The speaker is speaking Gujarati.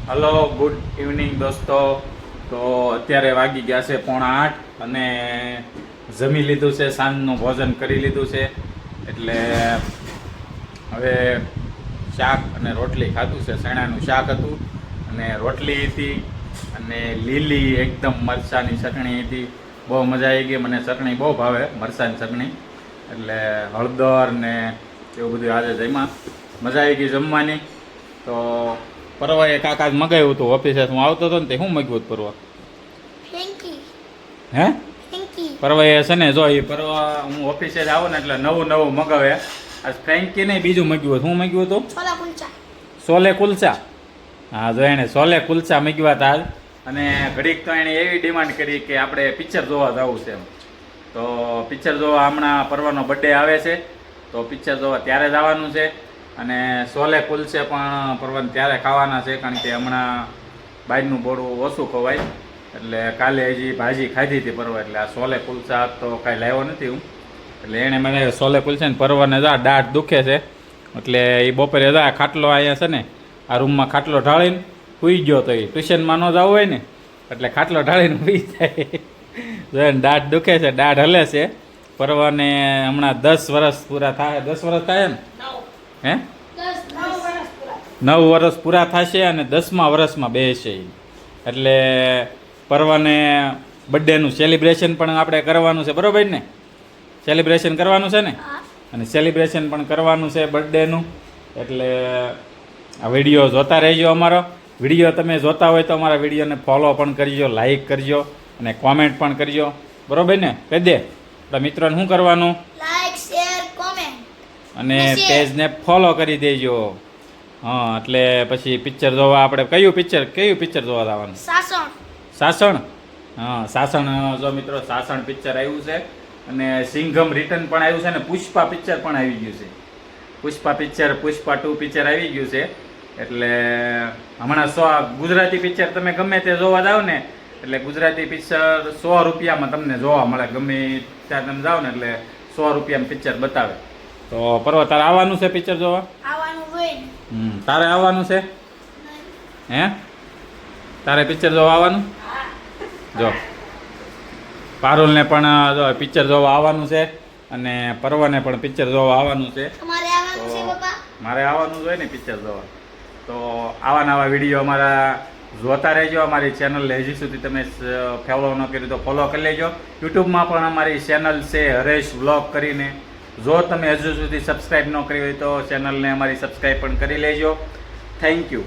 હલો, ગુડ ઇવનિંગ દોસ્તો. તો અત્યારે વાગી ગયા છે 7:45 અને જમી લીધું છે, સાંજનું ભોજન કરી લીધું છે. એટલે હવે શાક અને રોટલી ખાધું છે. ચણાનું શાક હતું અને રોટલી હતી અને લીલી એકદમ મરચાંની ચટણી હતી. બહુ મજા આવી ગઈ. મને ચટણી બહુ ભાવે, મરચાંની ચટણી. એટલે હળદર ને એવું બધું આજે જમ્યા. મજા આવી ગઈ જમવાની. તો પરવાએ કાકા મગાવ્યું હતું ઓફિસે. હું આવતો હતો ને તે શું મગાવ્યું હતું પરવા? હે પરવાએ છે ને, જો એ પરવા હું ઓફિસે જ આવું ને એટલે નવું નવું મગાવે. આ ફ્રેન્કી નહીં, બીજું મગાવ્યું હતું. શું મગાવ્યું હતું? છોલે કુલચા. હા, જો એણે છોલે કુલચા મગાવ્યા હતા. અને ઘડીક તો એણે એવી ડિમાન્ડ કરી કે આપણે પિક્ચર જોવા જવું છે એમ. તો પિક્ચર જોવા હમણાં પરવાનો બર્થડે આવે છે, તો પિક્ચર જોવા ત્યારે જ આવવાનું છે. અને છોલે કુલચે પણ પરવાને ત્યારે ખાવાના છે, કારણ કે હમણાં બહારનું બોડું ઓછું ખવાય. એટલે કાલે હજી ભાજી ખાધી હતી પરવા, એટલે આ છોલે કુલચા તો કાંઈ લાવ્યો નથી હું. એટલે એણે મને છોલે કુલચા ને પરવાને જા દાઢ દુખે છે, એટલે એ બપોરે જા ખાટલો અહીંયા છે ને, આ રૂમમાં ખાટલો ઢાળીને સૂઈ ગયો. તો એ ટ્યુશનમાં ન જવું હોય ને એટલે ખાટલો ઢાળીને સૂઈ જાય. દાઢ દુખે છે, દાઢ હલે છે. પરવાને હમણાં 10 વર્ષ પૂરા થાય. 10 વર્ષ થાય ને? હે 9 વર્ષ પૂરા થશે અને 10મા વર્ષમાં બેસે. એટલે પરવાને બર્થડેનું સેલિબ્રેશન પણ આપણે કરવાનું છે, બરાબર ને? સેલિબ્રેશન કરવાનું છે ને, અને સેલિબ્રેશન પણ કરવાનું છે બર્થડેનું. એટલે આ વિડીયો જોતા રહેજો. અમારો વિડીયો તમે જોતા હોય તો અમારા વિડીયોને ફોલો પણ કરજો, લાઈક કરજો અને કોમેન્ટ પણ કરજો, બરાબર ને? કહી દે આપણા મિત્રોને શું કરવાનું? લાઈક, શેર, કોમેન્ટ અને પેજને ફોલો કરી દેજો. હા, એટલે પછી પિક્ચર જોવા આપણે કયું પિક્ચર જોવા જવાનું? સાસણ. હા, સાસણ. જો મિત્રો, સાસણ પિક્ચર આવ્યું છે અને સિંઘમ રિટર્ન પણ આવ્યું છે અને પુષ્પા પિક્ચર પણ આવી ગયું છે. પુષ્પા 2 પિક્ચર આવી ગયું છે. એટલે હમણાં ગુજરાતી પિક્ચર તમે ગમે તે જોવા જાઓ ને, એટલે ગુજરાતી પિક્ચર 100 રૂપિયામાં તમને જોવા મળે. ગમે ત્યાં તમે જાઓ ને એટલે 100 રૂપિયામાં પિક્ચર બતાવે. તો પરવા તારે આવવાનું છે પિક્ચર જોવા? તારે આવવાનું છે? હે, તારે પિક્ચર જોવા આવવાનું? જો પારુલને પણ જો પિક્ચર જોવા આવવાનું છે અને પરવાને પણ પિક્ચર જોવા આવવાનું છે. મારે આવવાનું હોય ને પિક્ચર જોવા. તો આવા નવા વિડીયો અમારા જોતા રહેજો. અમારી ચેનલ હજી સુધી તમે ફોલો ન કર્યું તો ફોલો કરી લેજો. યુટ્યુબમાં પણ અમારી ચેનલ છે હરેશ વ્લોગ કરીને. જો તમે હજુ સુધી સબસ્ક્રાઈબ ન કરી હોય તો ચેનલને અમારી સબસ્ક્રાઈબ પણ કરી લેજો. Thank you.